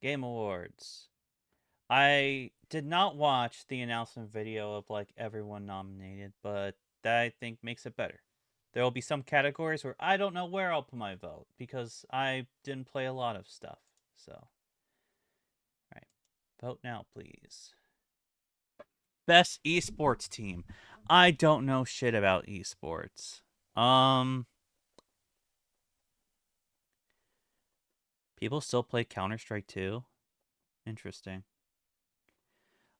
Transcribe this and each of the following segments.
Game Awards. I did not watch the announcement video of like everyone nominated, but that I think makes it better. There will be some categories where I don't know where I'll put my vote because I didn't play a lot of stuff. So, all right, vote now, please. Best esports team. I don't know shit about esports. Um, People still play Counter Strike 2. Interesting.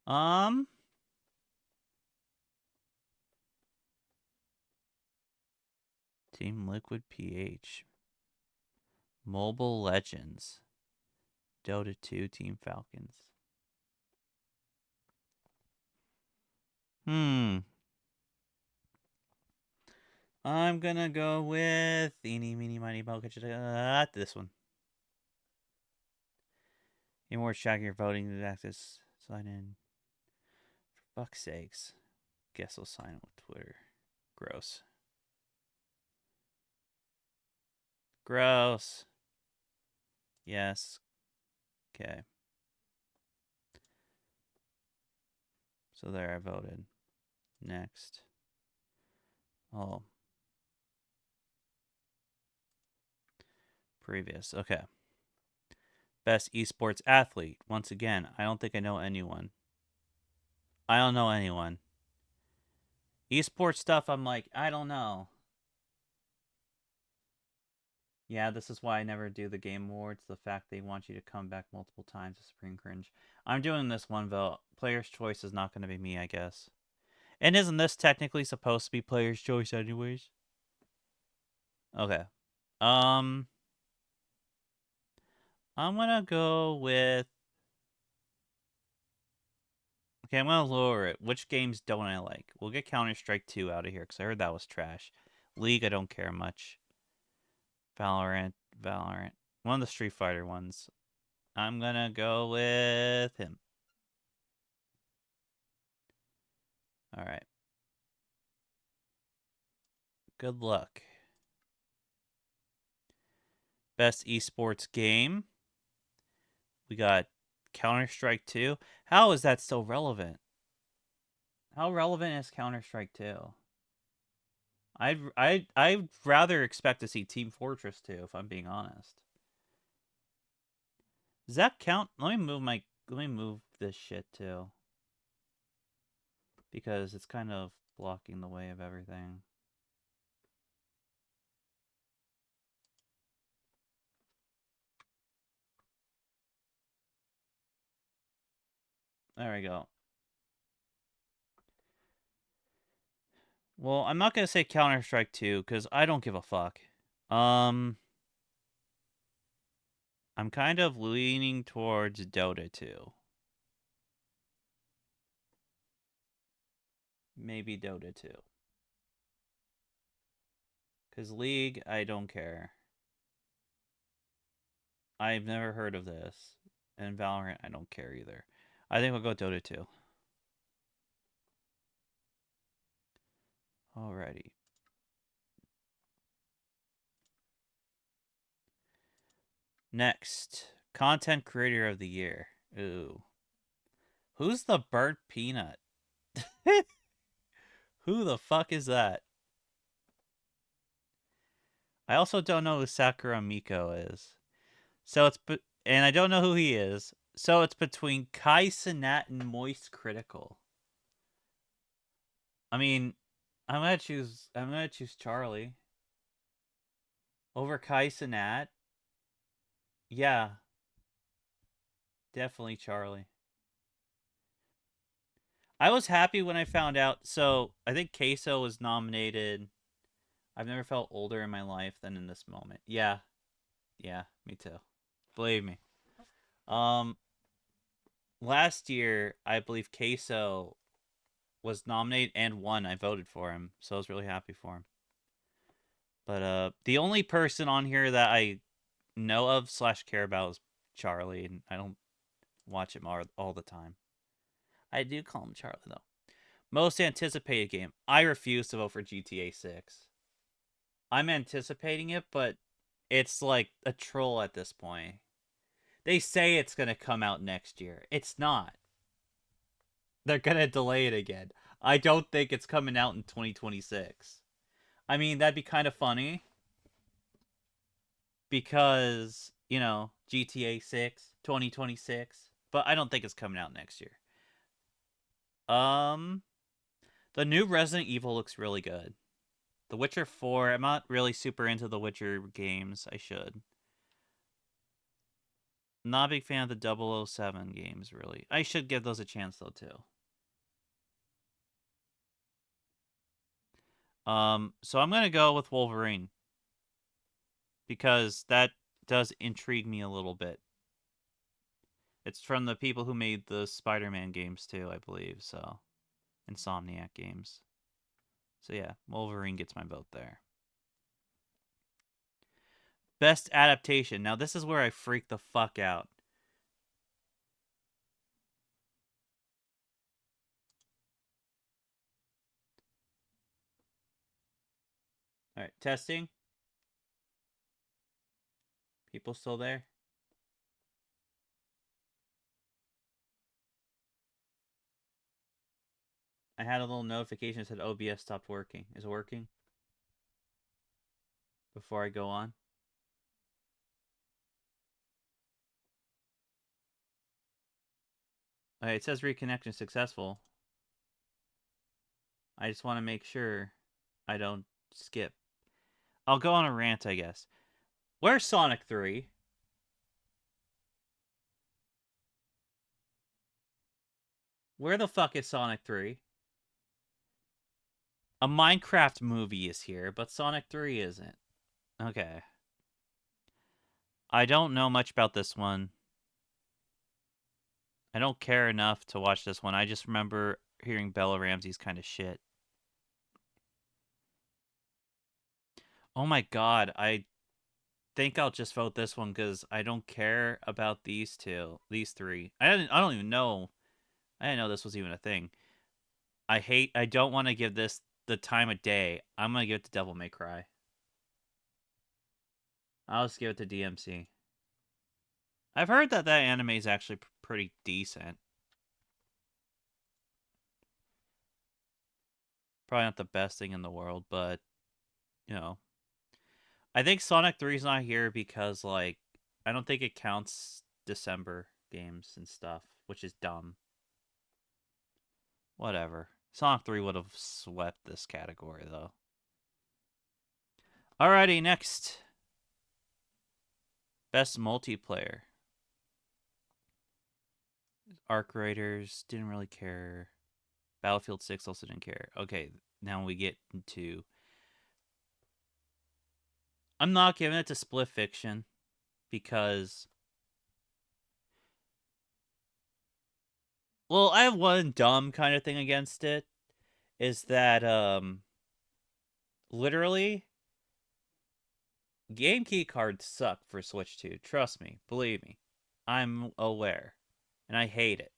Um, Team Liquid PH. Mobile Legends. Dota 2 Team Falcons. I'm gonna go with Eeny, Meeny, Miny, Mo, this one. Any more tracking your voting to access sign in. For fuck's sakes. Guess I'll sign up with Twitter. Gross. Gross. Yes. Okay. So there I voted. Next. Oh. Previous. Okay. Best esports athlete. Once again, I don't think I know anyone. I don't know anyone. Esports stuff, I'm like, I don't know. Yeah, this is why I never do the Game Awards. The fact they want you to come back multiple times is supreme cringe. I'm doing this one vote. Player's choice is not going to be me, I guess. And isn't this technically supposed to be player's choice, anyways? Okay. Um, I'm gonna go with. Okay, I'm gonna lower it. Which games don't I like? We'll get Counter Strike 2 out of here because I heard that was trash. League, I don't care much. Valorant. One of the Street Fighter ones. I'm gonna go with him. All right. Good luck. Best esports game. We got Counter Strike 2. How is that still relevant? How relevant is Counter Strike 2? I'd rather expect to see Team Fortress 2 if I'm being honest. Does that count? Let me move this shit too. Because it's kind of blocking the way of everything. There we go. Well, I'm not gonna say Counter Strike 2 because I don't give a fuck. Um, I'm kind of leaning towards Dota 2. Maybe Dota 2. Because League, I don't care. I've never heard of this. And Valorant, I don't care either. I think we'll go Dota 2. Alrighty. Next, Content Creator of the Year. Ooh. Who's the burnt peanut? Who the fuck is that? I also don't know who Sakura Miko is. So it's and I don't know who he is. So it's between Kai Cenat and Moist Critical. I mean, I'm gonna choose Charlie over Kai Cenat. Yeah, definitely Charlie. I was happy when I found out. So I think Queso was nominated. I've never felt older in my life than in this moment. Yeah, yeah, me too. Believe me. Um, Last year I believe Queso was nominated and won. I voted for him, so I was really happy for him. But the only person on here that I know of slash care about is Charlie, and I don't watch him all the time. I do call him Charlie though. Most anticipated game. I refuse to vote for GTA 6. I'm anticipating it, but it's like a troll at this point. They say it's gonna come out next year. It's not. They're gonna delay it again. I don't think it's coming out in 2026. I mean, that'd be kind of funny because, GTA 6, 2026, but I don't think it's coming out next year. Um, the new Resident Evil looks really good. The Witcher 4, I'm not really super into the Witcher games. I should. Not a big fan of the 007 games, really. I should give those a chance, though, too. So I'm going to go with Wolverine because that does intrigue me a little bit. It's from the people who made the Spider-Man games, too, I believe, so. Insomniac games. So yeah, Wolverine gets my vote there. Best adaptation. Now this is where I freak the fuck out. All right, testing. People still there? I had a little notification that said OBS stopped working. Is it working? Before I go on. Okay, it says reconnection successful. I just want to make sure I don't skip. I'll go on a rant, I guess. Where's Sonic 3? Where the fuck is Sonic 3? A Minecraft movie is here, but Sonic 3 isn't. Okay. I don't know much about this one. I don't care enough to watch this one. I just remember hearing Bella Ramsey's kind of shit. Oh my god, I think I'll just vote this one because I don't care about these three. I don't even know. I didn't know this was even a thing. I don't want to give this the time of day. I'm gonna give it to Devil May Cry. I'll just give it to DMC. I've heard that anime is actually pretty decent. Probably not the best thing in the world, but you know, I think Sonic 3 is not here because like I don't think it counts December games and stuff, which is dumb. Whatever. Sonic 3 would have swept this category though. Alrighty, next. Best multiplayer. Arc Raiders didn't really care. Battlefield 6 also didn't care. Okay, now we get into I'm not giving it to Split Fiction because well, I have one dumb kind of thing against it is that literally game key cards suck for Switch 2. Trust me, believe me. I'm aware. And I hate it.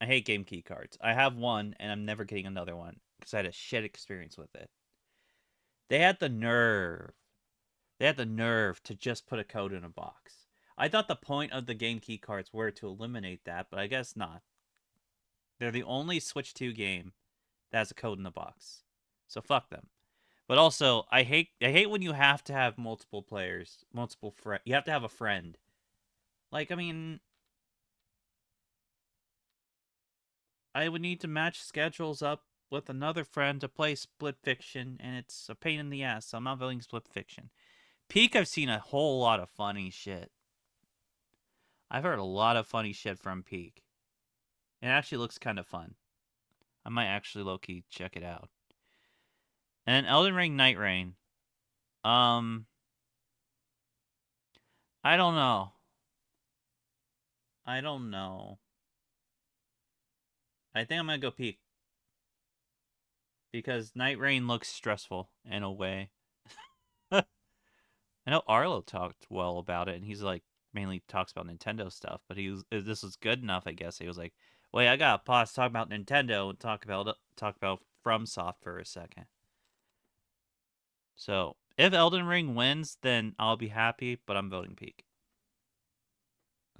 I hate game key cards. I have one and I'm never getting another one because I had a shit experience with it. They had the nerve. They had the nerve to just put a code in a box. I thought the point of the game key cards were to eliminate that, but I guess not. They're the only Switch 2 game that has a code in the box. So fuck them. But also, I hate when you have to have multiple players, multiple friend. You have to have a friend. Like, I mean, I would need to match schedules up with another friend to play Split Fiction, and it's a pain in the ass. So I'm not voting Split Fiction. Peak, I've seen a whole lot of funny shit. I've heard a lot of funny shit from Peak. It actually looks kind of fun. I might actually low key check it out. And Elden Ring Night Rain. Um, I don't know. I don't know. I think I'm gonna go Peak because Night Rain looks stressful in a way. I know Arlo talked well about it, and he's like mainly talks about Nintendo stuff. But this was good enough, I guess. He was like, "Wait, I gotta pause talk about Nintendo and talk about FromSoft for a second." So if Elden Ring wins, then I'll be happy. But I'm voting Peak.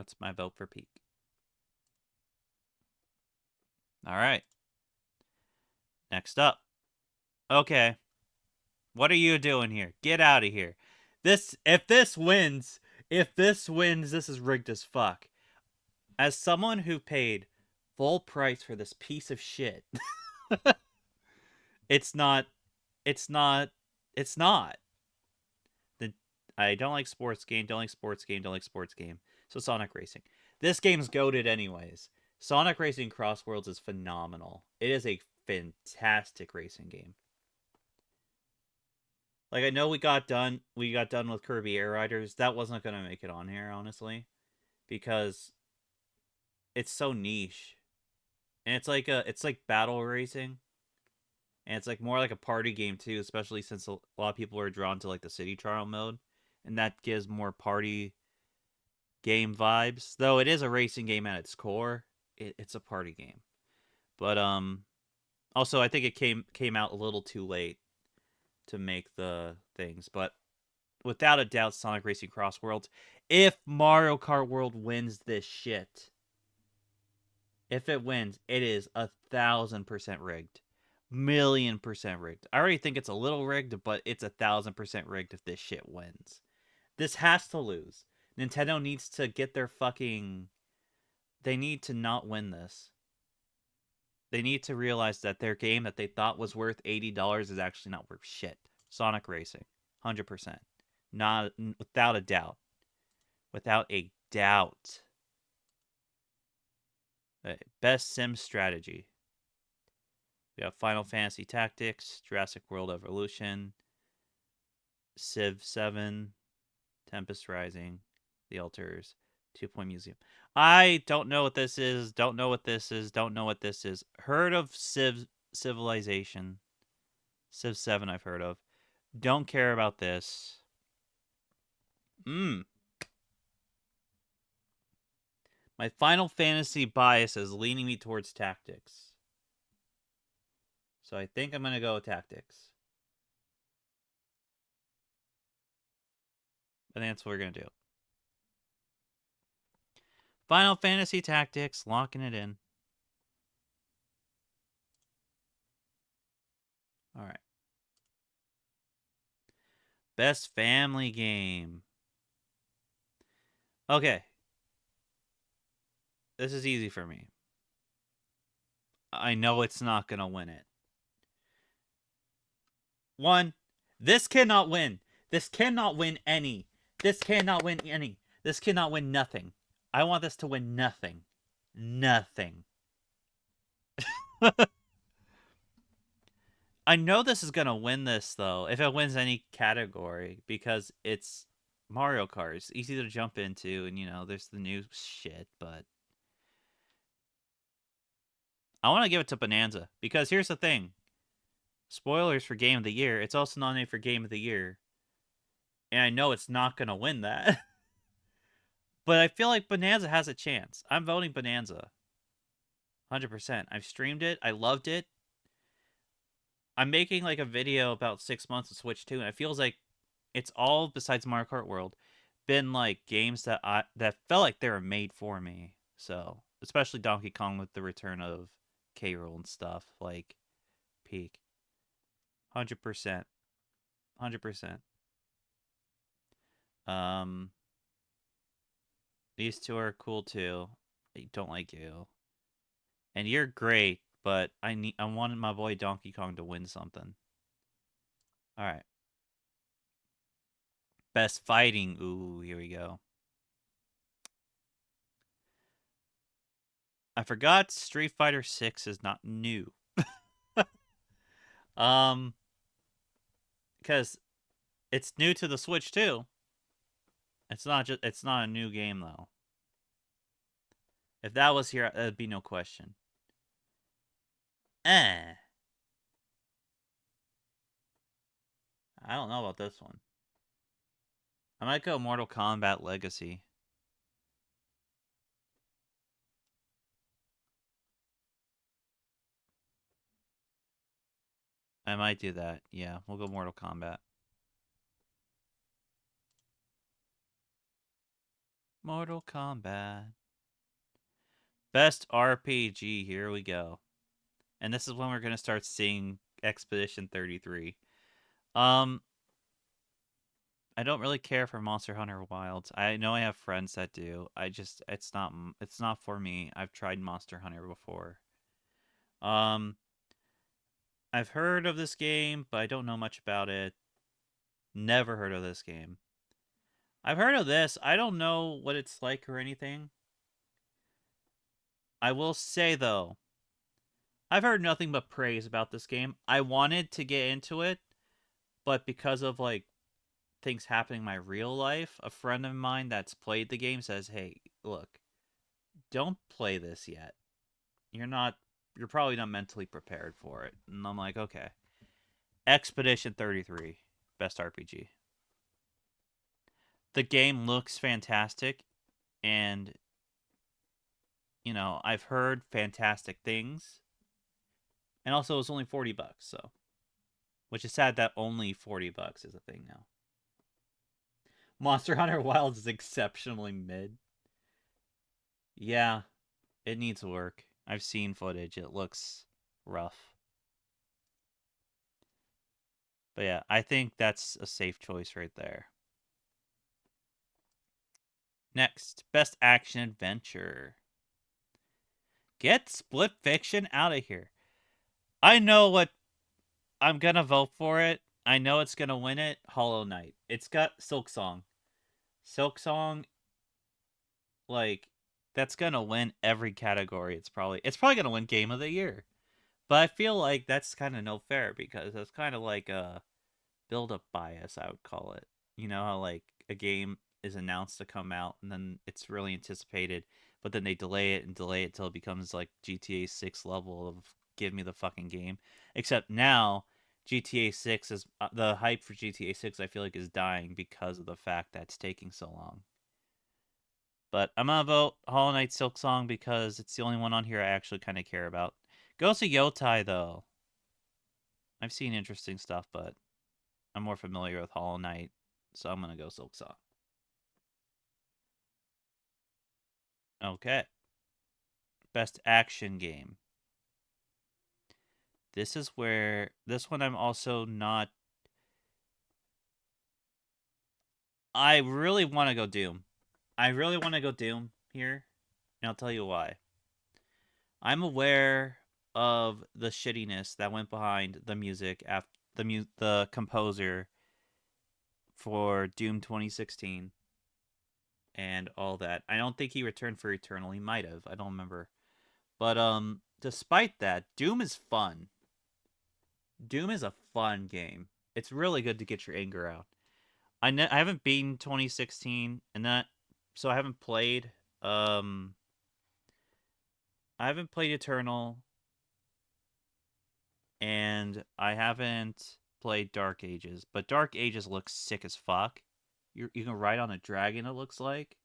That's my vote for Peak. All right. Next up. Okay. What are you doing here? Get out of here. If this wins, this is rigged as fuck. As someone who paid full price for this piece of shit, it's not it's not it's not. The I don't like sports game, don't like sports game, don't like sports game. So Sonic Racing. This game's goated anyways. Sonic Racing Cross Worlds is phenomenal. It is a fantastic racing game. Like I know we got done with Kirby Air Riders. That wasn't gonna make it on here, honestly, because it's so niche. And it's like battle racing. And it's like more like a party game too, especially since a lot of people are drawn to like the city trial mode. And that gives more party game vibes. Though it is a racing game at its core, it's a party game. But also I think it came out a little too late to make the things. But without a doubt, Sonic Racing Cross Worlds. If Mario Kart World wins this shit, if it wins, it is 1,000% rigged, 1,000,000% rigged. I already think it's a little rigged, but it's 1,000% rigged if this shit wins. This has to lose. Nintendo needs to get their fucking. They need to not win this. They need to realize that their game that they thought was worth $80 is actually not worth shit. Sonic Racing, 100%, not without a doubt, without a doubt. Best sim strategy. We have Final Fantasy Tactics, Jurassic World Evolution, Civ 7, Tempest Rising, The Alters, 2 Point Museum. I don't know what this is. Don't know what this is. Don't know what this is. Heard of Civilization. Civ 7 I've heard of. Don't care about this. My Final Fantasy bias is leaning me towards Tactics. So I think I'm going to go with Tactics. I think that's what we're going to do. Final Fantasy Tactics, locking it in. All right. Best family game. Okay. This is easy for me. I know it's not going to win it. One, this cannot win. This cannot win any. This cannot win any. This cannot win nothing. I want this to win nothing. Nothing. I know this is going to win this, though, if it wins any category, because it's Mario Kart. It's easy to jump into, and, there's the new shit, but I want to give it to Bonanza, because here's the thing. Spoilers for Game of the Year. It's also nominated for Game of the Year. And I know it's not going to win that. But I feel like Bonanza has a chance. I'm voting Bonanza. 100%. I've streamed it. I loved it. I'm making like a video about 6 months of Switch 2, and it feels like it's all besides Mario Kart World been like games that felt like they were made for me. So, especially Donkey Kong with the return of K. Rool and stuff, like Peak. 100%. 100%. Um these two are cool too. I don't like you. And you're great, but I wanted my boy Donkey Kong to win something. All right. Best fighting. Ooh, here we go. I forgot Street Fighter 6 is not new. um cuz it's new to the Switch too. It's not a new game though. If that was here, there'd be no question. Eh. I don't know about this one. I might go Mortal Kombat Legacy. I might do that. Yeah, we'll go Mortal Kombat. Mortal Kombat. Best RPG. Here we go. And this is when we're gonna start seeing Expedition 33. Um, I don't really care for Monster Hunter Wilds. I know I have friends that do. I just it's not for me. I've tried Monster Hunter before. Um, I've heard of this game, but I don't know much about it. Never heard of this game. I've heard of this. I don't know what it's like or anything. I will say though, I've heard nothing but praise about this game. I wanted to get into it, but because of like things happening in my real life, a friend of mine that's played the game says, "Hey, look, don't play this yet. You're not you're probably not mentally prepared for it." And I'm like, "Okay." Expedition 33, best RPG. The game looks fantastic and I've heard fantastic things. And also it's only $40, so which is sad that only $40 is a thing now. Monster Hunter Wilds is exceptionally mid. Yeah, it needs work. I've seen footage. It looks rough. But yeah, I think that's a safe choice right there. Next, best action adventure. Get Split Fiction out of here. I know what I'm gonna vote for it. I know it's gonna win it. Hollow Knight. It's got Silk Song. Silk Song, like, that's gonna win every category. It's probably gonna win Game of the Year. But I feel like that's kind of no fair because it's kind of like a build up bias, I would call it. You know how like a game is announced to come out and then it's really anticipated, but then they delay it and delay it till it becomes like GTA 6 level of give me the fucking game. Except now GTA 6 is the hype for GTA 6 I feel like is dying because of the fact that it's taking so long. But I'm gonna vote Hollow Knight Silk Song because it's the only one on here I actually kind of care about. Ghost of Yotai though, I've seen interesting stuff, but I'm more familiar with Hollow Knight, so I'm gonna go Silk Song. Okay. Best action game. This one I'm also not. I really want to go Doom. I really want to go Doom here, and I'll tell you why. I'm aware of the shittiness that went behind the music after the composer for Doom 2016 and all that. I don't think he returned for Eternal. He might have. I don't remember. But despite that, Doom is fun. Doom is a fun game. It's really good to get your anger out. I haven't beaten 2016 and that so um I haven't played Eternal and I haven't played Dark Ages, but Dark Ages looks sick as fuck. You can ride on a dragon it looks like.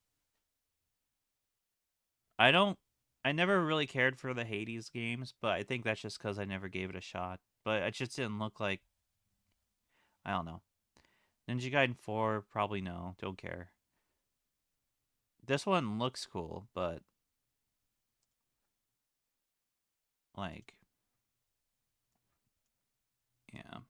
I don't I never really cared for the Hades games, but I think that's just cuz I never gave it a shot. But it just didn't look like I don't know. Ninja Gaiden 4 probably no, don't care. This one looks cool, but like yeah.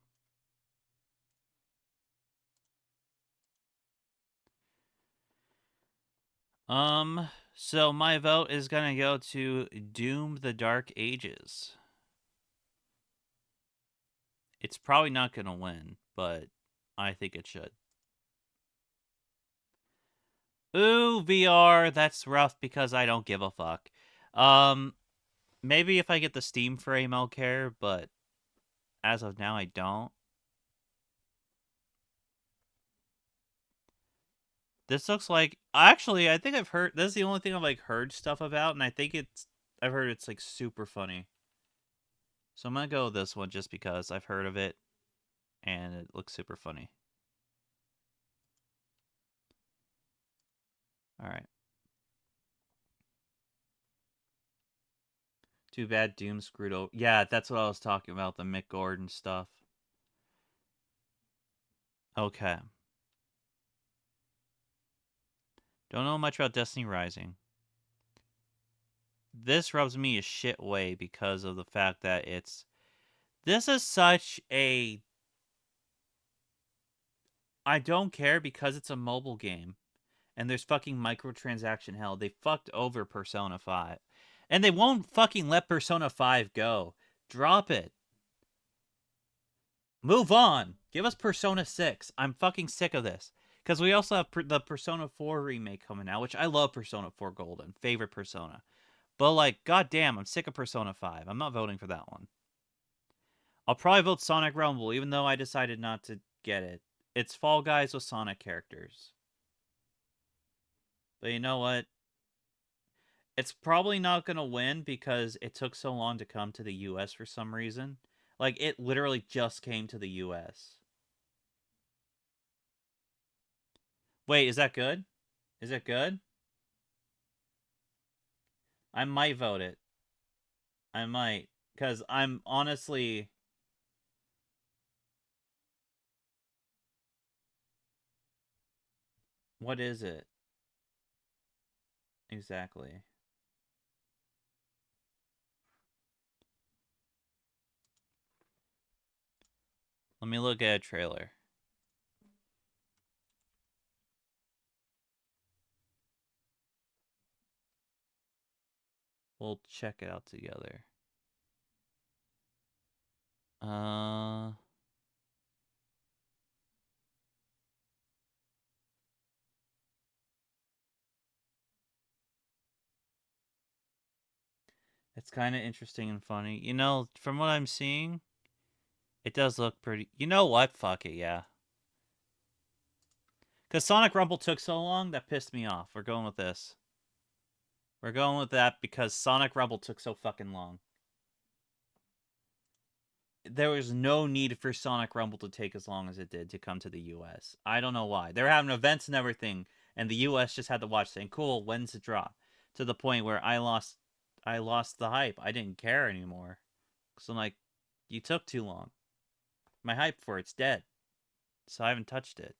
So my vote is gonna go to Doom the Dark Ages. It's probably not gonna win, but I think it should. Ooh, VR, that's rough because I don't give a fuck. Um, maybe if I get the Steam frame, I'll care, but as of now, I don't. This looks like actually, I think I've heard. This is the only thing I've like heard stuff about, and I think I've heard it's like super funny. So I'm gonna go with this one just because I've heard of it and it looks super funny. All right. Too bad Doom screwed over. Yeah, that's what I was talking about, the Mick Gordon stuff. Okay. Don't know much about Destiny Rising. This rubs me a shit way because of the fact that this is such a I don't care because it's a mobile game and there's fucking microtransaction hell. They fucked over Persona 5. And they won't fucking let Persona 5 go. Drop it. Move on. Give us Persona 6. I'm fucking sick of this. Because we also have the Persona 4 remake coming out, which I love Persona 4 Golden. Favorite Persona. But, like, goddamn, I'm sick of Persona 5. I'm not voting for that one. I'll probably vote Sonic Rumble, even though I decided not to get it. It's Fall Guys with Sonic characters. But you know what? It's probably not going to win because it took so long to come to the US for some reason. Like, it literally just came to the US. Wait, is that good? Is it good? I might vote it. I might. Because I'm honestly. What is it? Exactly. Let me look at a trailer. We'll check it out together. Uh. It's kind of interesting and funny. You know, from what I'm seeing, it does look pretty. You know what? Fuck it, yeah. Because Sonic Rumble took so long, that pissed me off. We're going with this. We're going with that because Sonic Rumble took so fucking long. There was no need for Sonic Rumble to take as long as it did to come to the US. I don't know why. They were having events and everything, and the US just had to watch saying, cool, when's it drop? To the point where I lost the hype. I didn't care anymore. So I'm like, you took too long. My hype for it's dead. So I haven't touched it.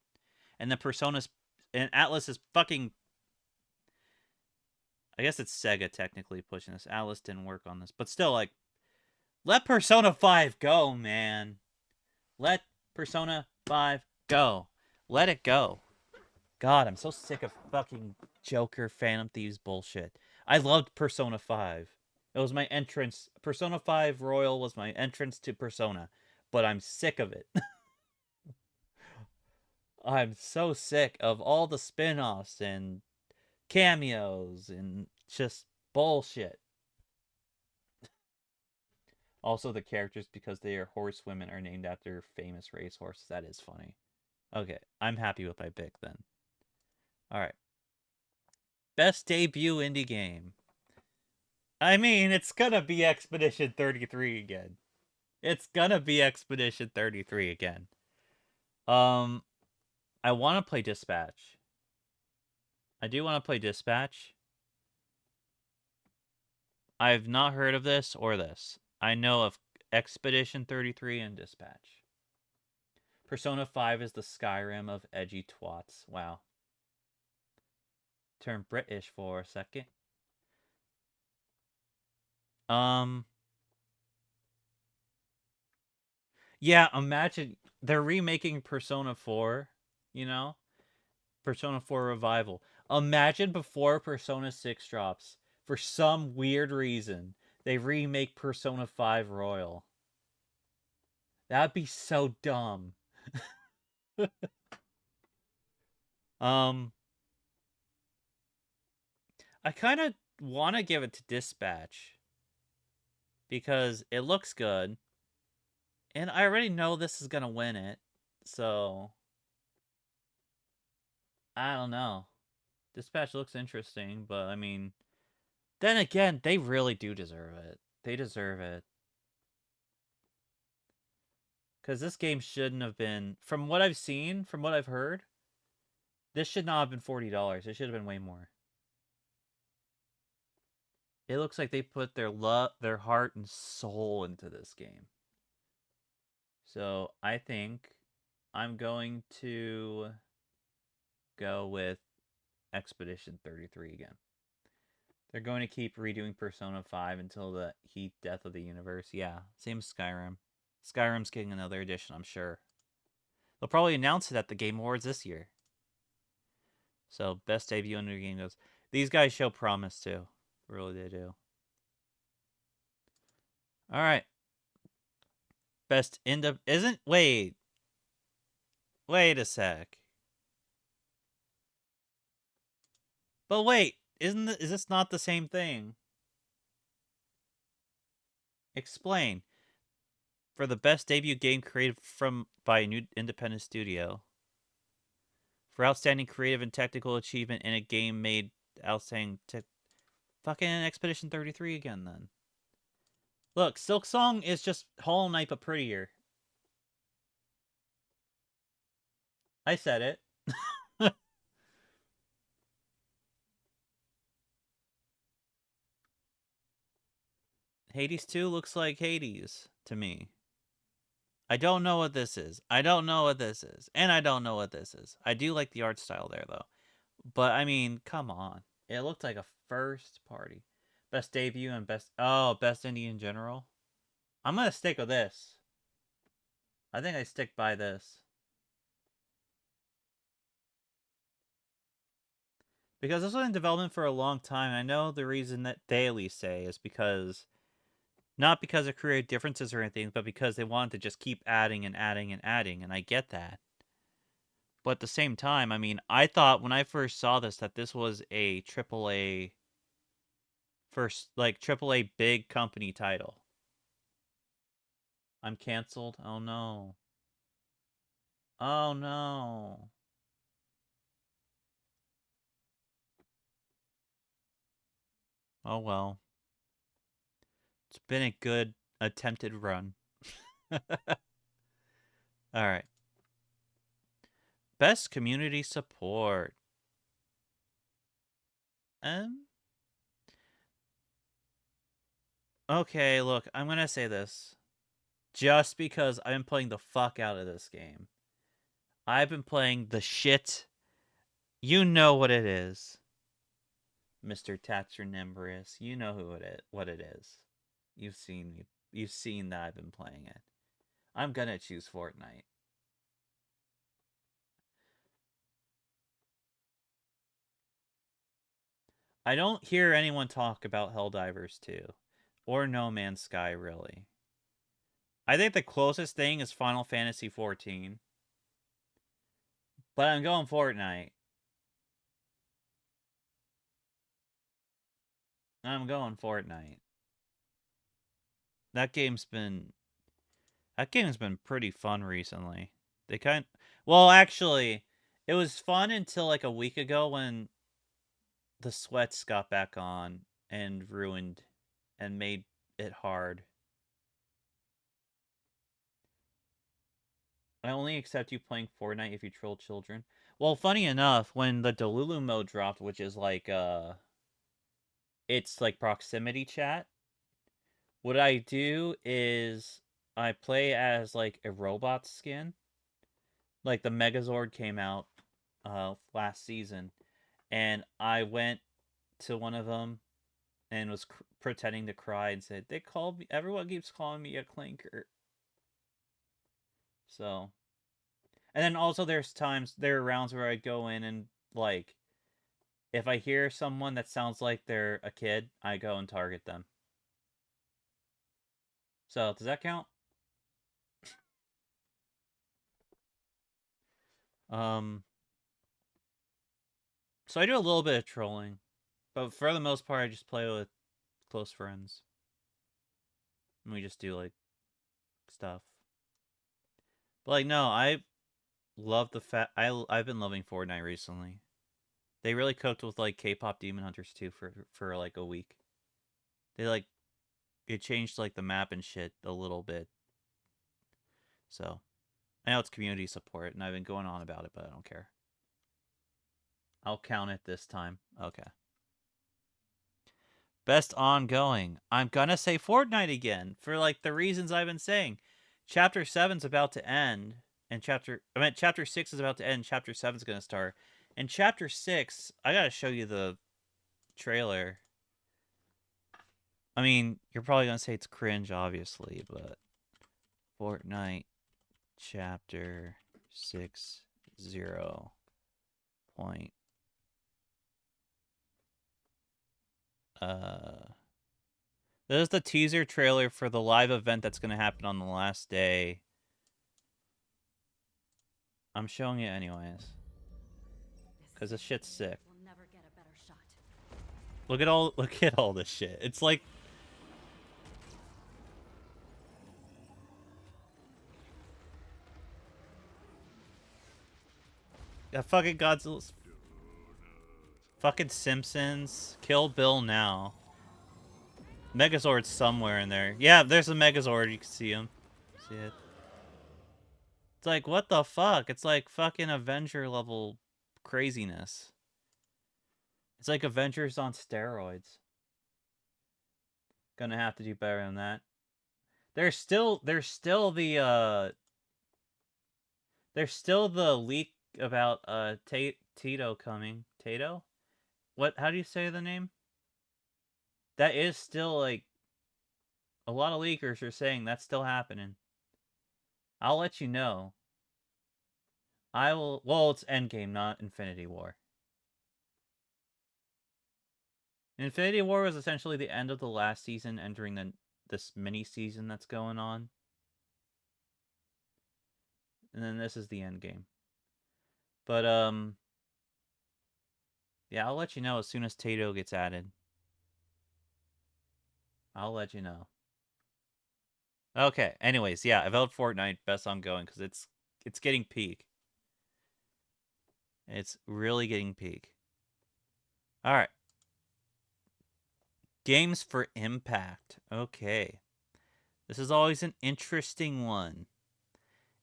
And the Persona's and Atlas is fucking I guess it's Sega technically pushing this. Atlas didn't work on this. But still, like, let Persona 5 go, man. Let Persona 5 go. Let it go. God, I'm so sick of fucking Joker Phantom Thieves bullshit. I loved Persona 5. It was my entrance. Persona 5 Royal was my entrance to Persona. But I'm sick of it. I'm so sick of all the spin offs and cameos and just bullshit. Also, the characters, because they are horsewomen, are named after famous racehorses. That is funny. Okay, I'm happy with my pick then. All right. Best debut indie game. I mean, it's gonna be Expedition 33 again. It's gonna be Expedition 33 again. Um, I want to play Dispatch. I do want to play Dispatch. I've not heard of this or this. I know of Expedition 33 and Dispatch. Persona 5 is the Skyrim of edgy twats. Wow. Turn British for a second. Um, yeah, imagine they're remaking Persona 4, you know? Persona 4 Revival. Imagine before Persona 6 drops, for some weird reason, they remake Persona 5 Royal. That'd be so dumb. um, I kind of want to give it to Dispatch because it looks good, and I already know this is gonna win it, so I don't know. Dispatch looks interesting, but I mean, then again, they really do deserve it. They deserve it. Because this game shouldn't have been, from what I've seen, from what I've heard, this should not have been $40. It should have been way more. It looks like they put their love, their heart and soul into this game. So I think I'm going to go with Expedition 33 again. They're going to keep redoing Persona 5 until the heat death of the universe. Yeah, same as Skyrim. Skyrim's getting another edition, I'm sure. They'll probably announce it at the Game Awards this year. So, best debut under game goes. These guys show promise, too. Really, they do. Alright. Best indie... Isn't... Wait. Wait a sec. But wait. Is this not the same thing? Explain. For the best debut game created by a new independent studio. For outstanding creative and technical achievement in a game made outstanding fucking Expedition 33 again then. Look, Silksong is just Hollow Knight but prettier. I said it. Hades 2 looks like Hades to me. I don't know what this is. I don't know what this is. And I don't know what this is. I do like the art style there, though. But, I mean, come on. It looked like a first party. Best debut and best... Oh, best indie in general? I'm going to stick with this. I think I stick by this. Because this was in development for a long time. I know the reason that they at least say is because... Not because of creative differences or anything, but because they wanted to just keep adding and adding and adding, and I get that. But at the same time, I mean, I thought when I first saw this that this was a AAA first, like AAA big company title. I'm canceled. Oh no. Oh no. Oh well. It's been a good attempted run. All right. Best community support. Um. Okay, look, I'm gonna say this. Just because I've been playing the fuck out of this game. I've been playing the shit. You know what it is. Mr. Taternembris. You know what it is. You've seen me. You've seen that I've been playing it. I'm gonna choose Fortnite. I don't hear anyone talk about Helldivers 2. Or No Man's Sky, really. I think the closest thing is Final Fantasy 14. But I'm going Fortnite. I'm going Fortnite. That game's been pretty fun recently. They kind Well, actually, it was fun until like a week ago when the sweats got back on and ruined and made it hard. I only accept you playing Fortnite if you troll children. Well, funny enough, when the Delulu mode dropped, which is like it's like proximity chat, what I do is I play as like a robot skin. Like the Megazord came out last season, and I went to one of them and was pretending to cry and said, "They called me. Everyone keeps calling me a clinker." So, and then also there are rounds where I go in and like, if I hear someone that sounds like they're a kid, I go and target them. So does that count? Um, so I do a little bit of trolling, but for the most part, I just play with close friends, and we just do like stuff. But like, no, I love the fact I've been loving Fortnite recently. They really cooked with like K-pop Demon Hunters too for like a week. They like it changed like the map and shit a little bit. So I know it's community support, and I've been going on about it, but I don't care. I'll count it this time. Okay. Best ongoing. I'm gonna say Fortnite again for like the reasons I've been saying. Chapter 7's about to end, and chapter 6 is about to end. Chapter 7's gonna start, In chapter 6, I gotta show you the trailer. I mean, you're probably gonna say it's cringe, obviously, but Fortnite chapter 6.0 point. This is the teaser trailer for the live event that's gonna happen on the last day. I'm showing it anyways. Because this shit's sick. Look at all this shit. It's like a fucking Godzilla's fucking Simpsons. Kill Bill now. Megazord's somewhere in there. Yeah, there's a Megazord. You can see him. See it. It's like, what the fuck? It's like fucking Avenger level craziness. It's like Avengers on steroids. Gonna have to do better than that. There's still the leak about Tito coming. Tato? What? How do you say the name? That is still like a lot of leakers are saying that's still happening. I'll let you know. I will. Well, it's Endgame, not Infinity War. Infinity War was essentially the end of the last season, entering this mini season that's going on, and then this is the end game. But yeah, I'll let you know as soon as Tato gets added. I'll let you know. Okay. Anyways, yeah, I voted Fortnite best ongoing because it's getting peak. It's really getting peak. All right. Games for impact. Okay. This is always an interesting one.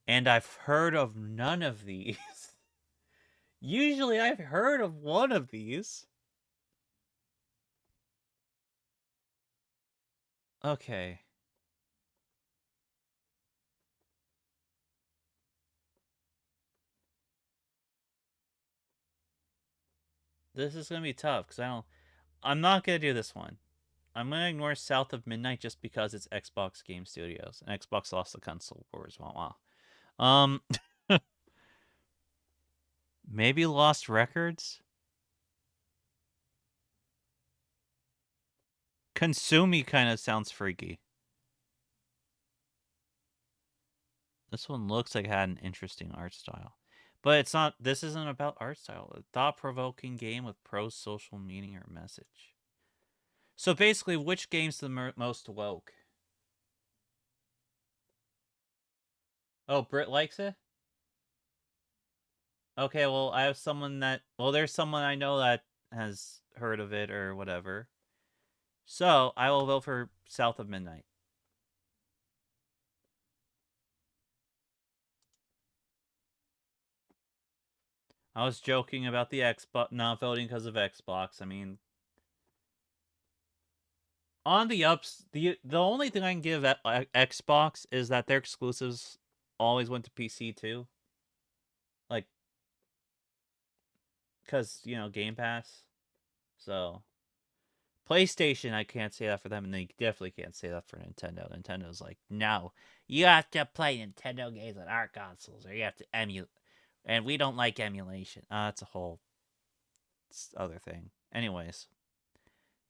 And I've heard of none of these. Usually I've heard of one of these. Okay. This is going to be tough because I'm not going to do this one. I'm going to ignore South of Midnight just because it's Xbox Game Studios. And Xbox lost the console wars. Wow. Maybe Lost Records? Consumi kind of sounds freaky. This one looks like it had an interesting art style. But it's not, this isn't about art style. A thought-provoking game with pro-social meaning or message. So basically, which game's the most woke? Oh, Britt likes it? Okay, well, I have someone that, well, there's someone I know that has heard of it or whatever. So, I will vote for South of Midnight. I was joking about the Xbox, not voting because of Xbox. I mean, on the ups, the only thing I can give Xbox is that their exclusives always went to PC too. Like, because, Game Pass. So, PlayStation, I can't say that for them, and they definitely can't say that for Nintendo. Nintendo's like, no, you have to play Nintendo games on our consoles, or you have to emulate. And we don't like emulation. That's a whole other thing. Anyways,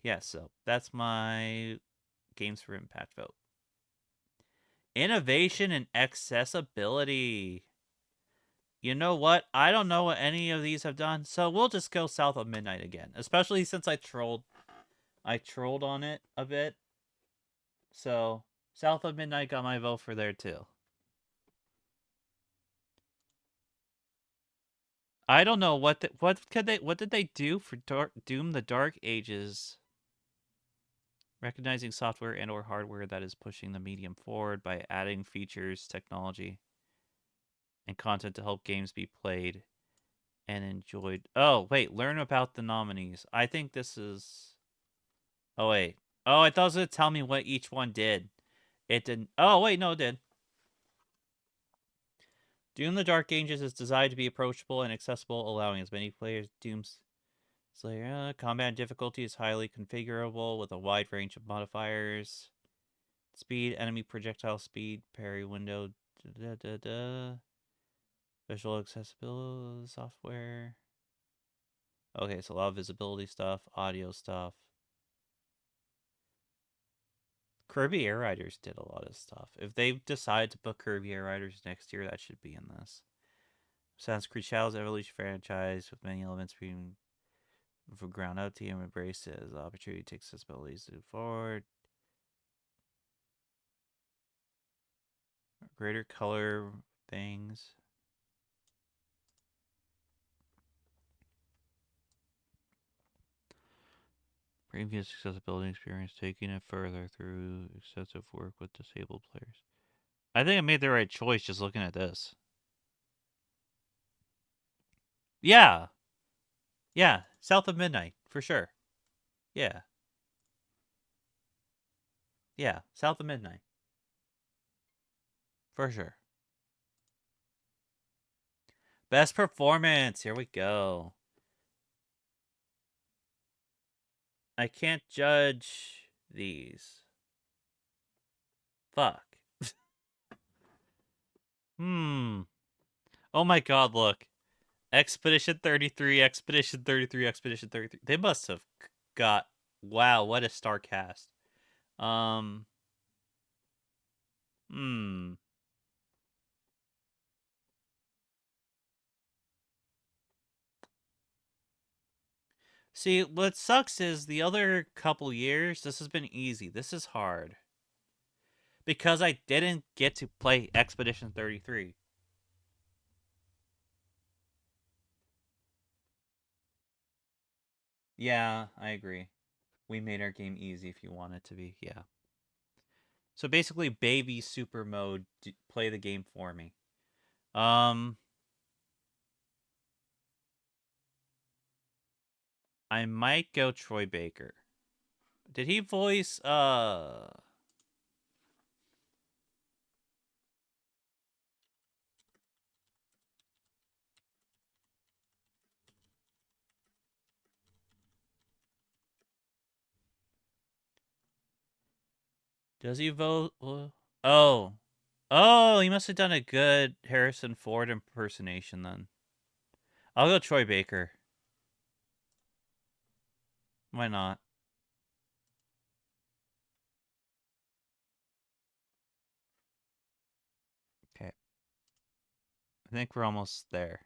yeah, so that's my Games for Impact vote. Innovation and accessibility. You know what? I don't know what any of these have done, so we'll just go South of Midnight again. Especially since I trolled on it a bit. So South of Midnight got my vote for there too. I don't know what did they do for Doom the Dark Ages? Recognizing software and or hardware that is pushing the medium forward by adding features, technology, and content to help games be played and enjoyed. Oh, wait, learn about the nominees. I think this is. Oh, wait. Oh, I thought it was going to tell me what each one did. It didn't. Oh, wait, no, it did. Doom: The Dark Ages is designed to be approachable and accessible, allowing as many players. Doom's Slayer combat difficulty is highly configurable with a wide range of modifiers. Speed, enemy projectile speed, parry window, da, da, da, da. Visual accessibility software. Okay, so a lot of visibility stuff, audio stuff. Kirby Air Riders did a lot of stuff. If they decide to put Kirby Air Riders next year, that should be in this. Assassin's Creed Shadows Evolution franchise with many elements being from ground up. Team embraces the opportunity to take accessibilities to move forward. Greater color things. Previous accessibility experience, taking it further through excessive work with disabled players. I think I made the right choice just looking at this. Yeah. Yeah. South of Midnight, for sure. Yeah. Yeah. South of Midnight. For sure. Best performance. Here we go. I can't judge these. Fuck. Hmm. Oh my god, look. Expedition 33, Expedition 33, Expedition 33. They must have got. Wow, what a star cast. Um. Hmm. See, what sucks is the other couple years, this has been easy. This is hard. Because I didn't get to play Expedition 33. Yeah, I agree. We made our game easy if you want it to be. Yeah. So basically, baby super mode, play the game for me. Um, I might go Troy Baker. Did he voice, does he vote? Oh. Oh, he must have done a good Harrison Ford impersonation then. I'll go Troy Baker. Why not? Okay. I think we're almost there.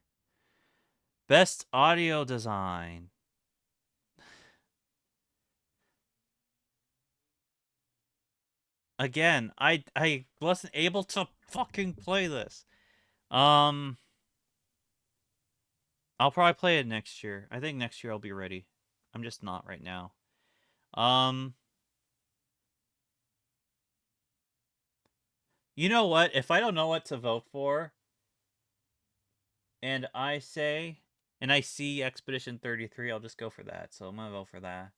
Best audio design. Again, I wasn't able to fucking play this. Um, I'll probably play it next year. I think next year I'll be ready. I'm just not right now. Um, you know what? If I don't know what to vote for, and I say, and I see Expedition 33, I'll just go for that. So I'm gonna vote for that.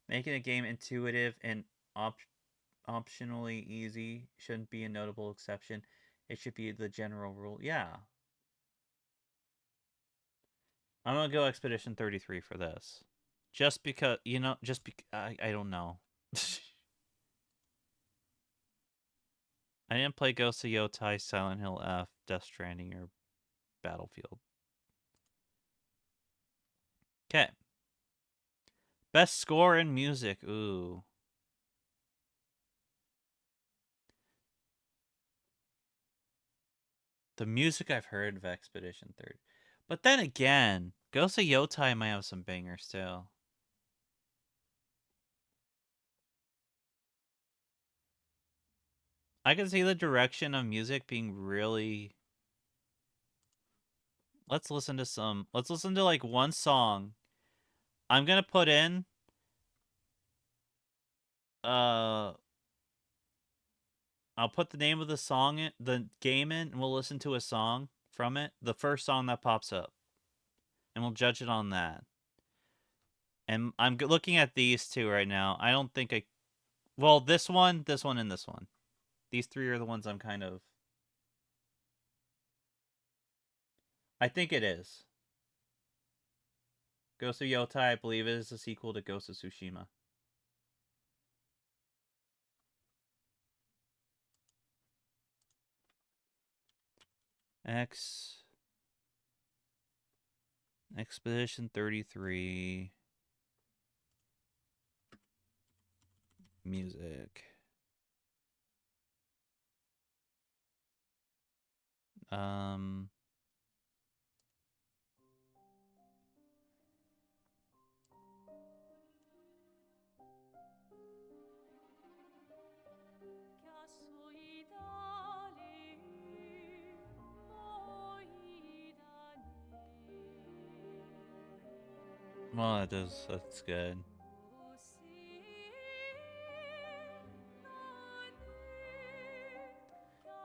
Making a game intuitive and optionally easy shouldn't be a notable exception. It should be the general rule. Yeah, I'm gonna go Expedition 33 for this. Just because, I don't know. I didn't play Ghost of Yotai, Silent Hill F, Death Stranding, or Battlefield. Okay. Best score in music. Ooh. The music I've heard of Expedition 30. But then again, Ghost of Yotai might have some bangers too. I can see the direction of music being really. Let's listen to like one song. I'm gonna put in uh I'll put the name of the song in the game in, and we'll listen to a song from it. The first song that pops up, and we'll judge it on that. And I'm looking at these two right now. I don't think I. Well, this one, and this one. These three are the ones I'm kind of. I think it is. Ghost of Yotai, I believe, is a sequel to Ghost of Tsushima. Expedition 33 music. Um well, that's good.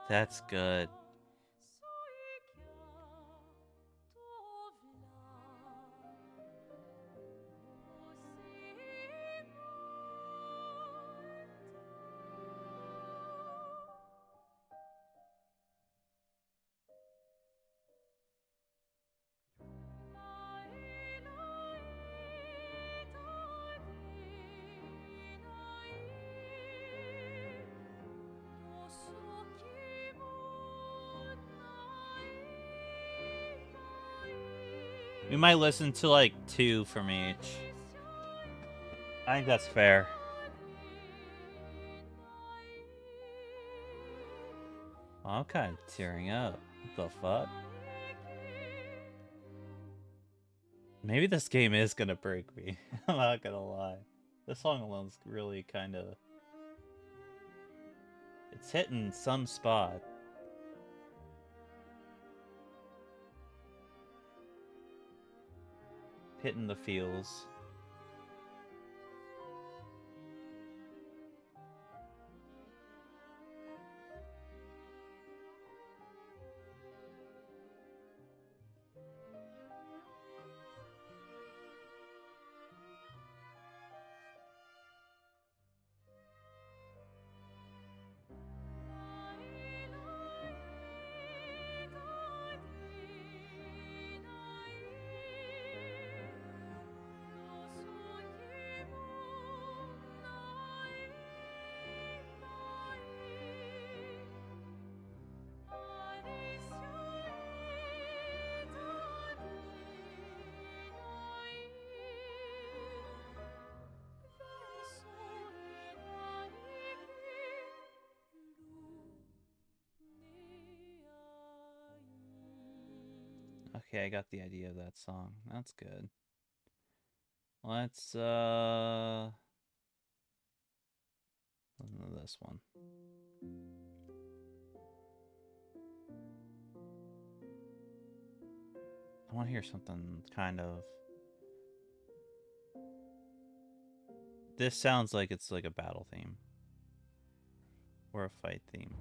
That's good. We might listen to like 2 from each. I think that's fair. I'm kind of tearing up. What the fuck? Maybe this game is gonna break me. I'm not gonna lie. This song alone's really kind of... It's hitting some spot. Hitting the feels. Okay, I got the idea of that song. That's good. Let's listen to this one. I want to hear something kind of... This sounds like it's like a battle theme. Or a fight theme.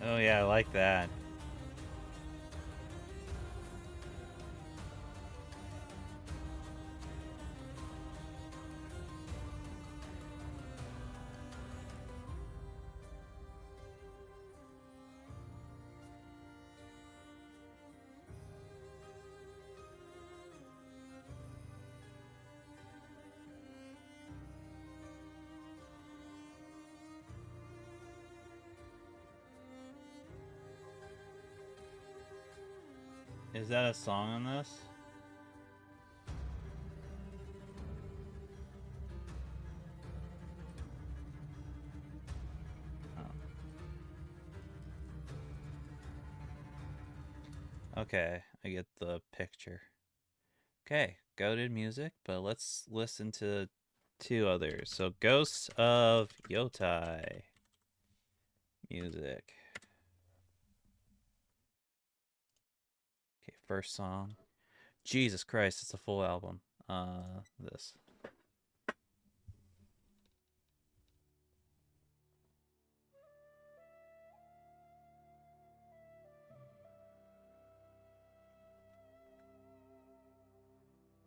Oh yeah, I like that. Is that a song on this? Okay, I get the picture. Okay, goaded music, but let's listen to two others. So, Ghosts of Yotai music. Okay, first song. Jesus Christ, it's a full album. This.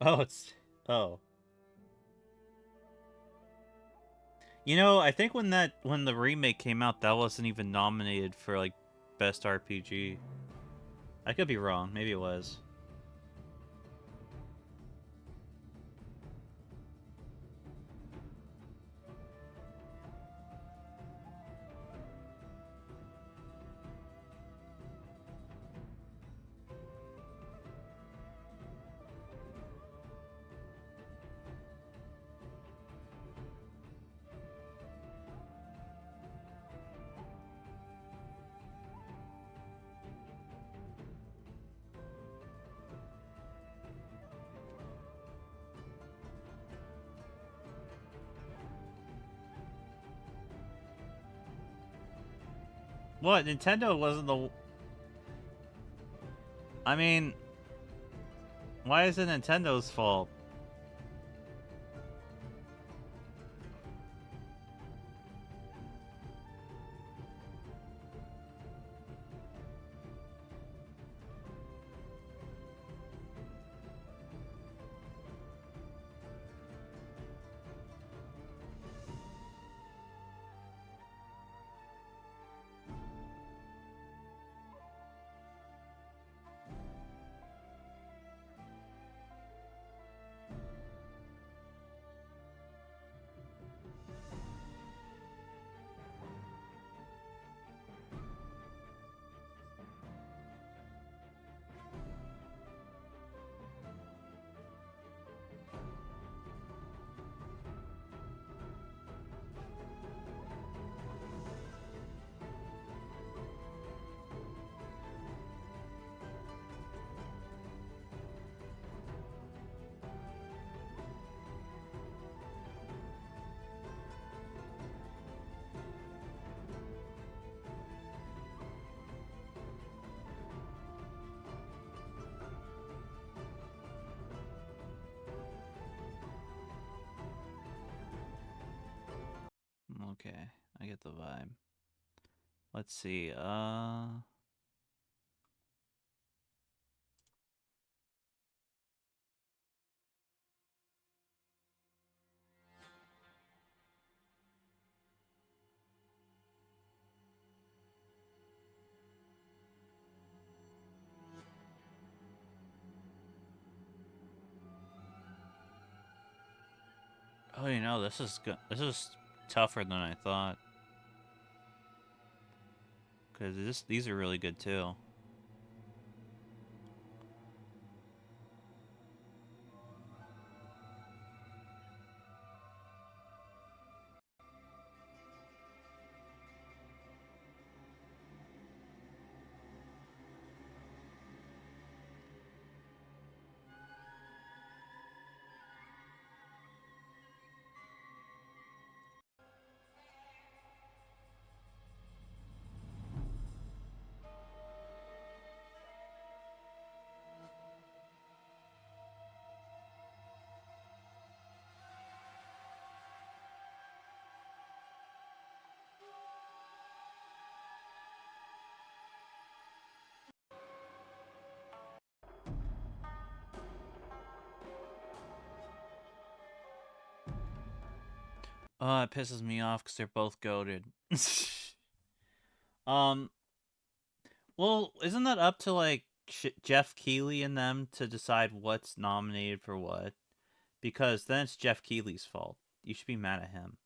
Oh, it's oh. You know, I think when the remake came out, that wasn't even nominated for like best RPG. I could be wrong. Maybe it was. What? Nintendo wasn't the. I mean, why is it Nintendo's fault? Okay, I get the vibe. Let's see. Oh, you know, this is tougher than I thought because these are really good too. Oh, it pisses me off because they're both goaded. um, well, isn't that up to like Jeff Keighley and them to decide what's nominated for what? Because then it's Jeff Keighley's fault. You should be mad at him.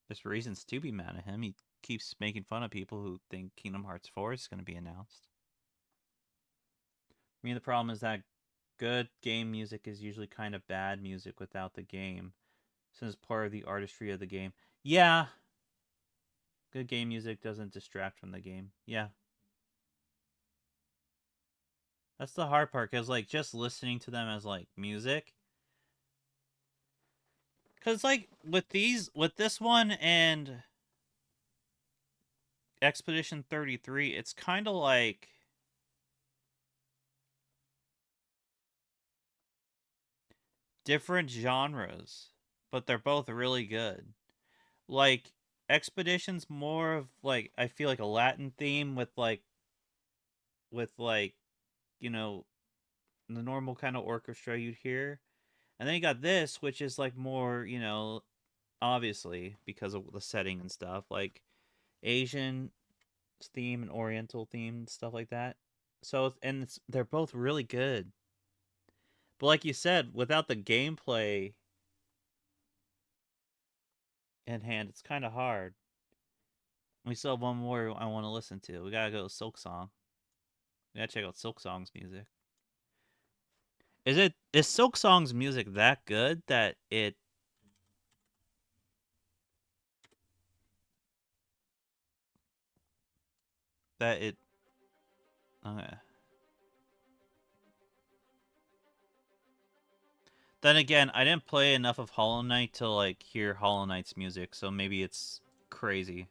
There's reasons to be mad at him. He keeps making fun of people who think Kingdom Hearts 4 is going to be announced. I mean, the problem is that good game music is usually kind of bad music without the game, since it's part of the artistry of the game. Yeah, good game music doesn't distract from the game. Yeah. That's the hard part, cause like just listening to them as like music, cause like with this one and Expedition 33, it's kind of like different genres, but they're both really good. Like Expedition's more of like I feel like a Latin theme with you know the normal kind of orchestra you'd hear, and then you got this, which is like more obviously because of the setting and stuff like Asian theme and Oriental theme stuff like that. So they're both really good, but like you said, without the gameplay in hand, it's kind of hard. We still have one more I want to listen to. We gotta go to Silk Song. We gotta check out Silk Song's music. Is Silk Song's music that good that it okay. Then again, I didn't play enough of Hollow Knight to like hear Hollow Knight's music, so maybe it's crazy.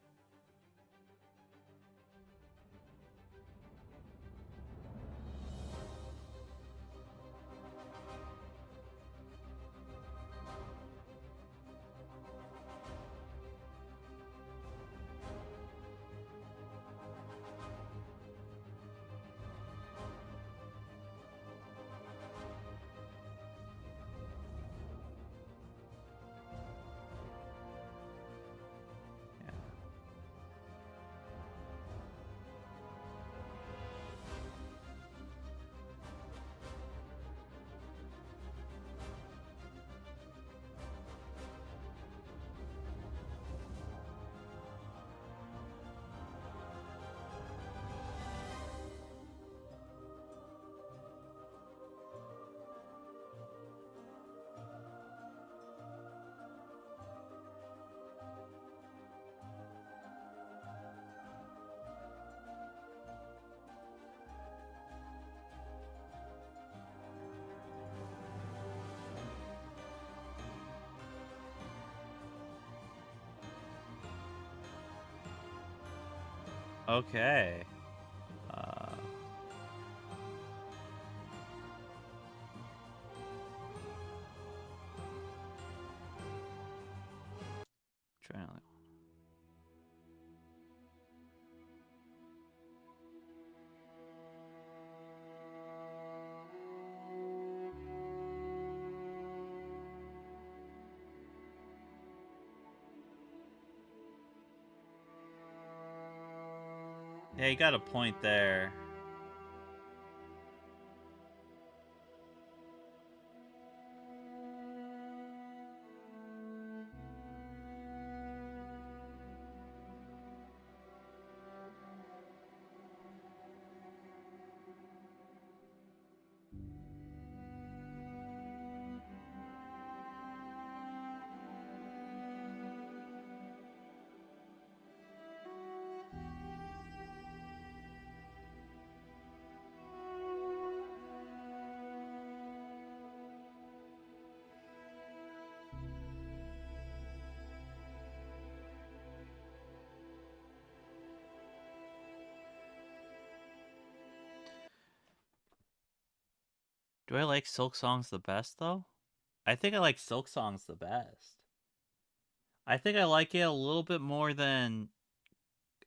Yeah. Okay. Uh, trying to. Yeah, you got a point there. Do I like Silk Songs the best though? I think I like Silk Songs the best. I think I like it a little bit more than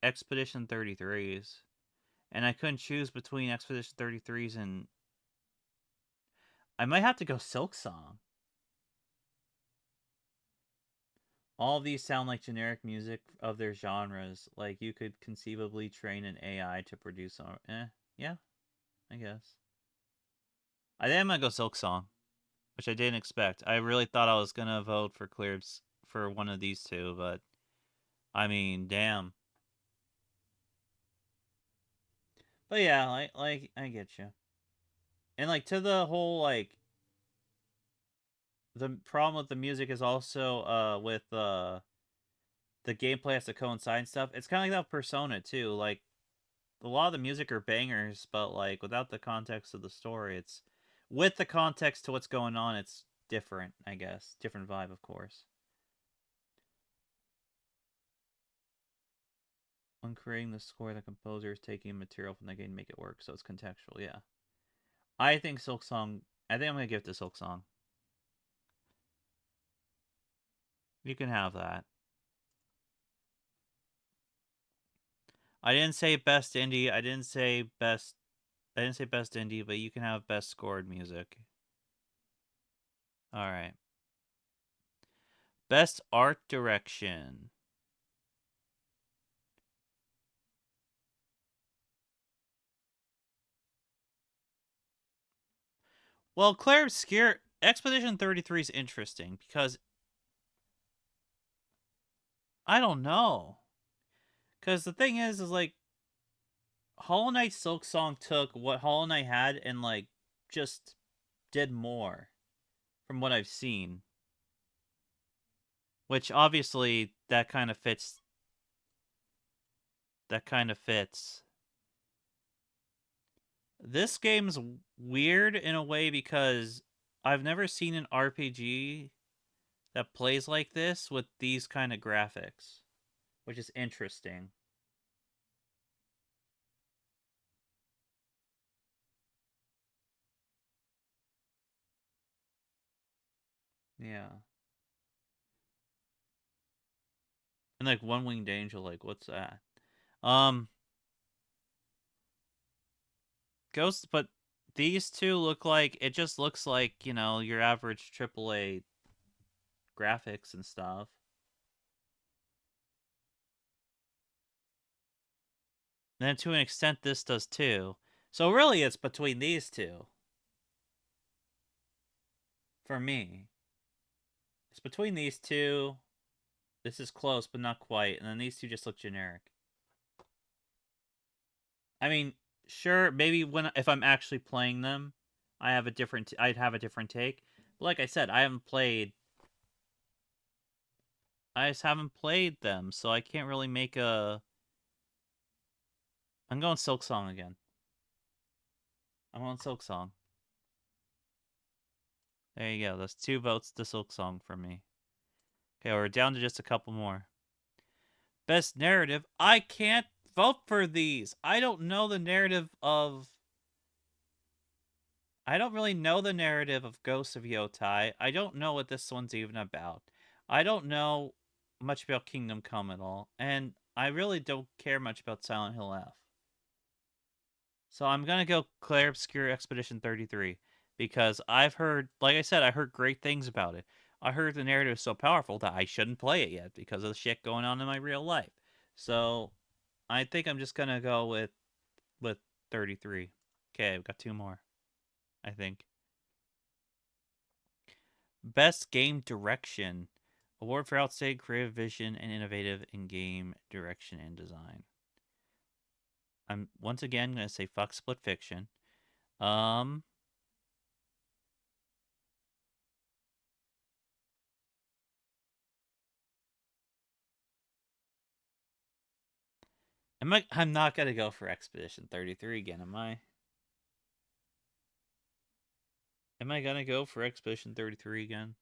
Expedition 33's. And I couldn't choose between Expedition 33's and I might have to go Silk Song. All of these sound like generic music of their genres. Like you could conceivably train an AI to produce some. Yeah, I guess. I think I'm gonna go Silk Song, which I didn't expect. I really thought I was gonna vote for Clearbs for one of these two, but I mean, damn. But yeah, like I get you. And like to the whole like the problem with the music is also with the gameplay has to coincide and stuff. It's kind of like that Persona too. Like a lot of the music are bangers, but like without the context of the story, it's with the context to what's going on, it's different, I guess. Different vibe, of course. When creating the score, the composer is taking material from the game to make it work, so it's contextual. Yeah, I think Silk Song. I think I'm gonna give it to Silk Song. You can have that. I didn't say best indie. I didn't say best. I didn't say best indie, but you can have best scored music. All right. Best art direction. Well, Claire Obscure Expedition 33 is interesting because I don't know. Because the thing is like Hollow Knight Silk Song took what Hollow Knight had and like just did more from what I've seen. Which obviously that kind of fits. That kind of fits. This game's weird in a way because I've never seen an RPG that plays like this with these kind of graphics, which is interesting. Yeah. And like One Winged Angel, like what's that? Um Ghost but these two look like it just looks like, your average AAA graphics and stuff. And then to an extent this does too. So really it's between these two for me. It's between these two. This is close, but not quite. And then these two just look generic. I mean, sure, maybe when if I'm actually playing them, I'd have a different take. But like I said, I just haven't played them, so I can't really make a. I'm going Silk Song again. I'm on Silk Song. There you go. That's 2 votes to Silk Song for me. Okay, we're down to just a couple more. Best narrative. I can't vote for these. I don't know the narrative of. I don't really know the narrative of Ghosts of Yotai. I don't know what this one's even about. I don't know much about Kingdom Come at all. And I really don't care much about Silent Hill F. So I'm going to go Claire Obscure Expedition 33 because I've heard, like I said, I heard great things about it. I heard the narrative is so powerful that I shouldn't play it yet because of the shit going on in my real life. So I think I'm just going to go with 33. Okay, I've got 2 more, I think. Best Game Direction. Award for outstanding creative vision and innovative in game direction and design. I'm once again going to say fuck Split Fiction. Um, I'm not going to go for Expedition 33 again, am I? Am I going to go for Expedition 33 again?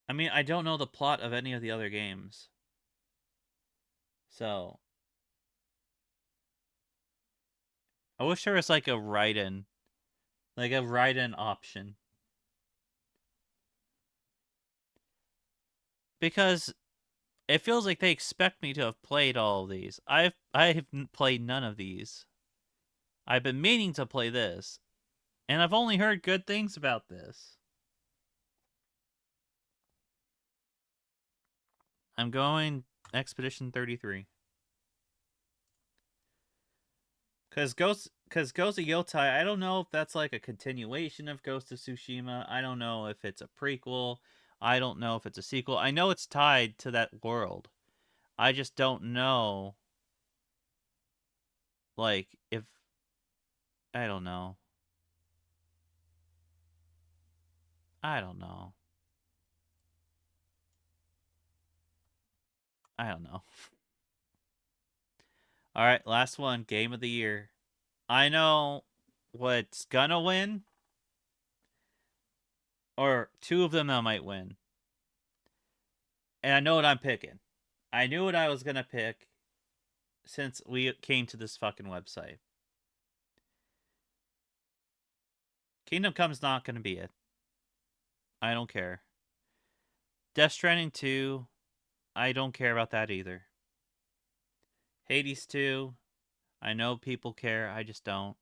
I mean, I don't know the plot of any of the other games. So, I wish there was like a write-in. Like a write-in option. Because it feels like they expect me to have played all of these. I've played none of these. I've been meaning to play this, and I've only heard good things about this. I'm going Expedition 33. Ghost of Yotai, I don't know if that's like a continuation of Ghost of Tsushima. I don't know if it's a prequel. I don't know if it's a sequel. I know it's tied to that world. I just don't know like if I don't know. I don't know. I don't know. All right, last one. Game of the year. I know what's gonna win, or two of them that might win, and I know what I'm picking. I knew what I was gonna pick since we came to this fucking website. Kingdom Come's not gonna be it. I don't care. Death Stranding 2, I don't care about that either. Hades 2, I know people care, I just don't.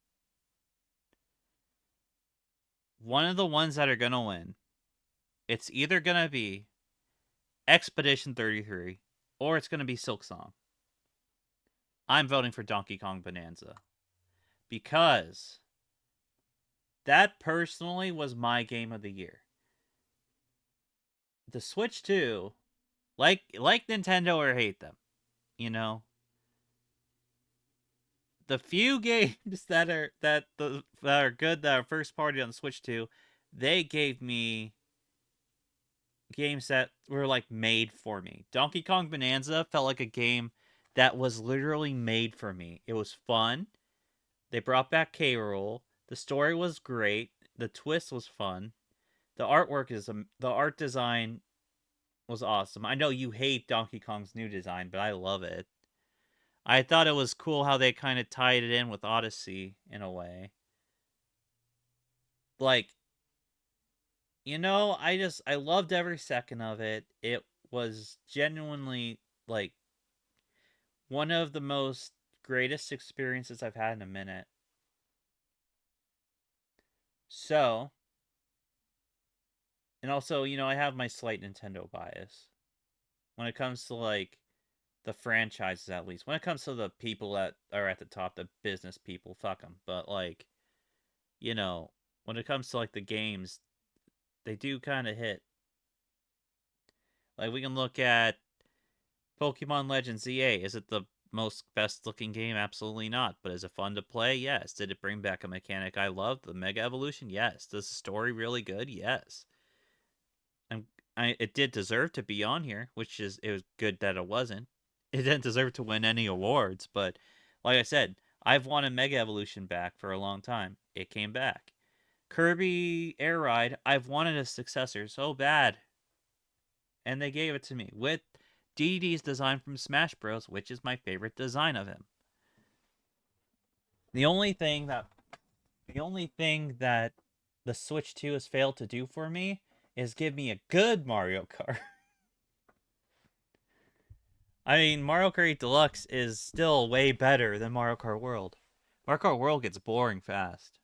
One of the ones that are gonna win, it's either gonna be Expedition 33 or it's gonna be Silk Song. I'm voting for Donkey Kong Bonanza because that personally was my game of the year. The Switch 2, like Nintendo or hate them, you know, the few games that are good that are first party on the Switch 2, they gave me games that were like made for me. Donkey Kong Bonanza felt like a game that was literally made for me. It was fun. They brought back K. Rool. The story was great. The twist was fun. The art design was awesome. I know you hate Donkey Kong's new design, but I love it. I thought it was cool how they kind of tied it in with Odyssey in a way. Like, I loved every second of it. It was genuinely like one of the most greatest experiences I've had in a minute. So, and also, I have my slight Nintendo bias when it comes to like the franchises, at least. When it comes to the people that are at the top, the business people, fuck them. But like, you know, when it comes to like the games, they do kind of hit. Like we can look at Pokemon Legends EA. Is it the most best looking game? Absolutely not. But is it fun to play? Yes. Did it bring back a mechanic I loved? The Mega Evolution? Yes. Does the story really good? Yes. And it did deserve to be on here, which is it was good that it wasn't. It didn't deserve to win any awards, but like I said, I've wanted Mega Evolution back for a long time. It came back. Kirby Air Ride, I've wanted a successor so bad, and they gave it to me with DD's design from Smash Bros, which is my favorite design of him. The only thing that the only thing that the Switch 2 has failed to do for me is give me a good Mario Kart. I mean, Mario Kart 8 Deluxe is still way better than Mario Kart World. Mario Kart World gets boring fast.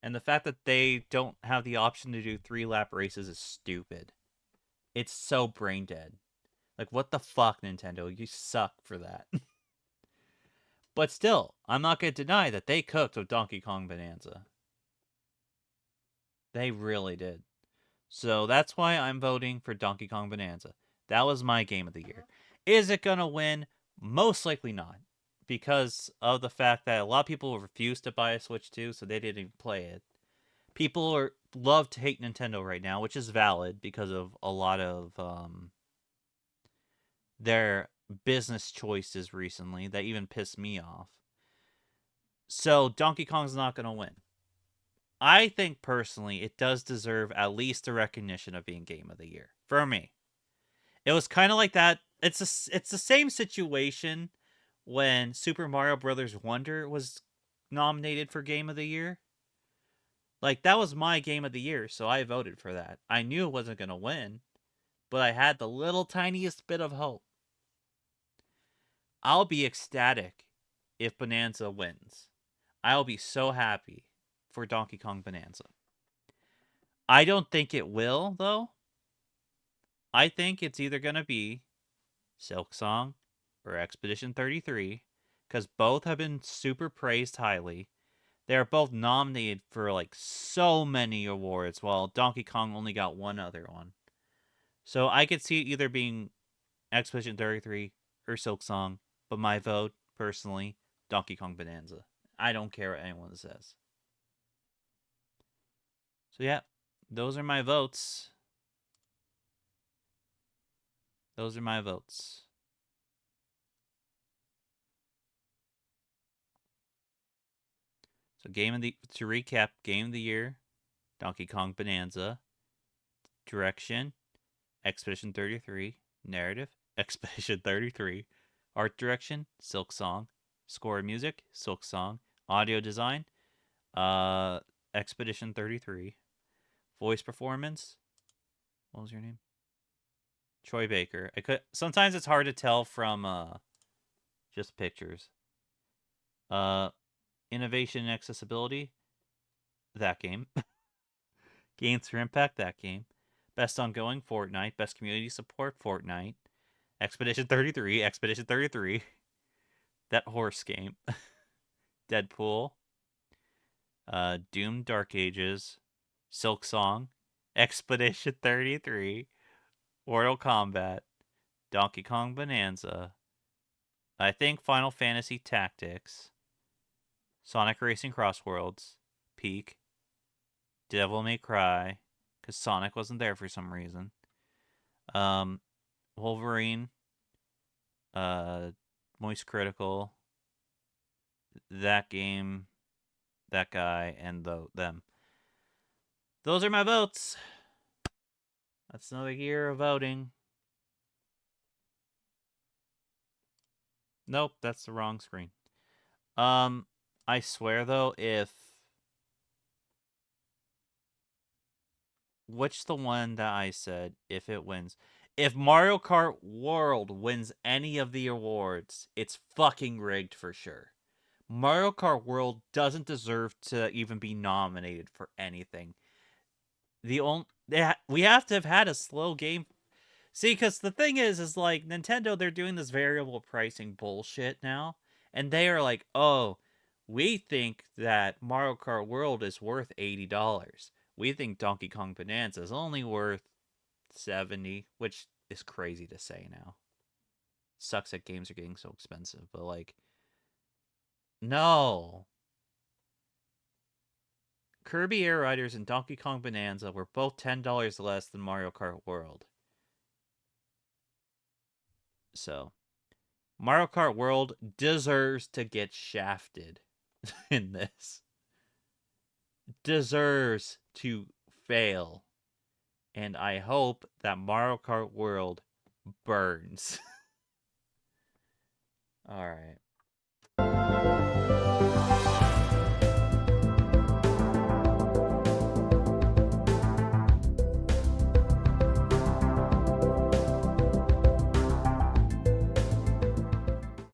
And the fact that they don't have the option to do 3-lap races is stupid. It's so brain dead. Like, what the fuck, Nintendo? You suck for that. But still, I'm not going to deny that they cooked with Donkey Kong Bonanza. They really did. So that's why I'm voting for Donkey Kong Bonanza. That was my game of the year. Is it going to win? Most likely not. Because of the fact that a lot of people refused to buy a Switch 2, so they didn't even play it. People love to hate Nintendo right now, which is valid because of a lot of their business choices recently that even pissed me off. So Donkey Kong's not going to win. I think personally it does deserve at least the recognition of being game of the year for me. It was kind of like that. It's the same situation when Super Mario Brothers Wonder was nominated for game of the year. Like that was my game of the year, so I voted for that. I knew it wasn't going to win, but I had the little tiniest bit of hope. I'll be ecstatic if Bonanza wins. I'll be so happy for Donkey Kong Bonanza. I don't think it will, though. I think it's either going to be Silk Song or Expedition 33 because both have been super praised highly. They're both nominated for like so many awards, while Donkey Kong only got one other one. So I could see it either being Expedition 33 or Silk Song, but my vote, personally, Donkey Kong Bonanza. I don't care what anyone says. So yeah, those are my votes. Those are my votes. So to recap, game of the year, Donkey Kong Bonanza. Direction, Expedition 33. Narrative, Expedition 33. Art direction, Silk Song. Score and music, Silk Song. Audio design, uh, Expedition 33. Voice performance, what was your name? Troy Baker. I could sometimes it's hard to tell from just pictures. Uh, innovation and accessibility, that game. Gains for impact, that game. Best ongoing, Fortnite. Best community support, Fortnite. Expedition 33, Expedition 33. That horse game. Deadpool. Doom Dark Ages. Silk Song. Expedition 33. Mortal Kombat. Donkey Kong Bonanza. I think Final Fantasy Tactics. Sonic Racing Cross Worlds. Peak. Devil May Cry. Because Sonic wasn't there for some reason. Um, Wolverine. Moist Critical. That game. That guy. And them. Those are my votes. That's another year of voting. Nope, that's the wrong screen. I swear though, if which the one that I said, if it wins, if Mario Kart World wins any of the awards, it's fucking rigged for sure. Mario Kart World doesn't deserve to even be nominated for anything. We have to have had a slow game. See, because the thing is like Nintendo, they're doing this variable pricing bullshit now, and they are like, oh, we think that Mario Kart World is worth $80. We think Donkey Kong Bonanza is only worth 70, which is crazy to say now. Sucks that games are getting so expensive, but like, no. Kirby Air Riders and Donkey Kong Bonanza were both $10 less than Mario Kart World. So, Mario Kart World deserves to get shafted in this. Deserves to fail. And I hope that Mario Kart World burns. All right.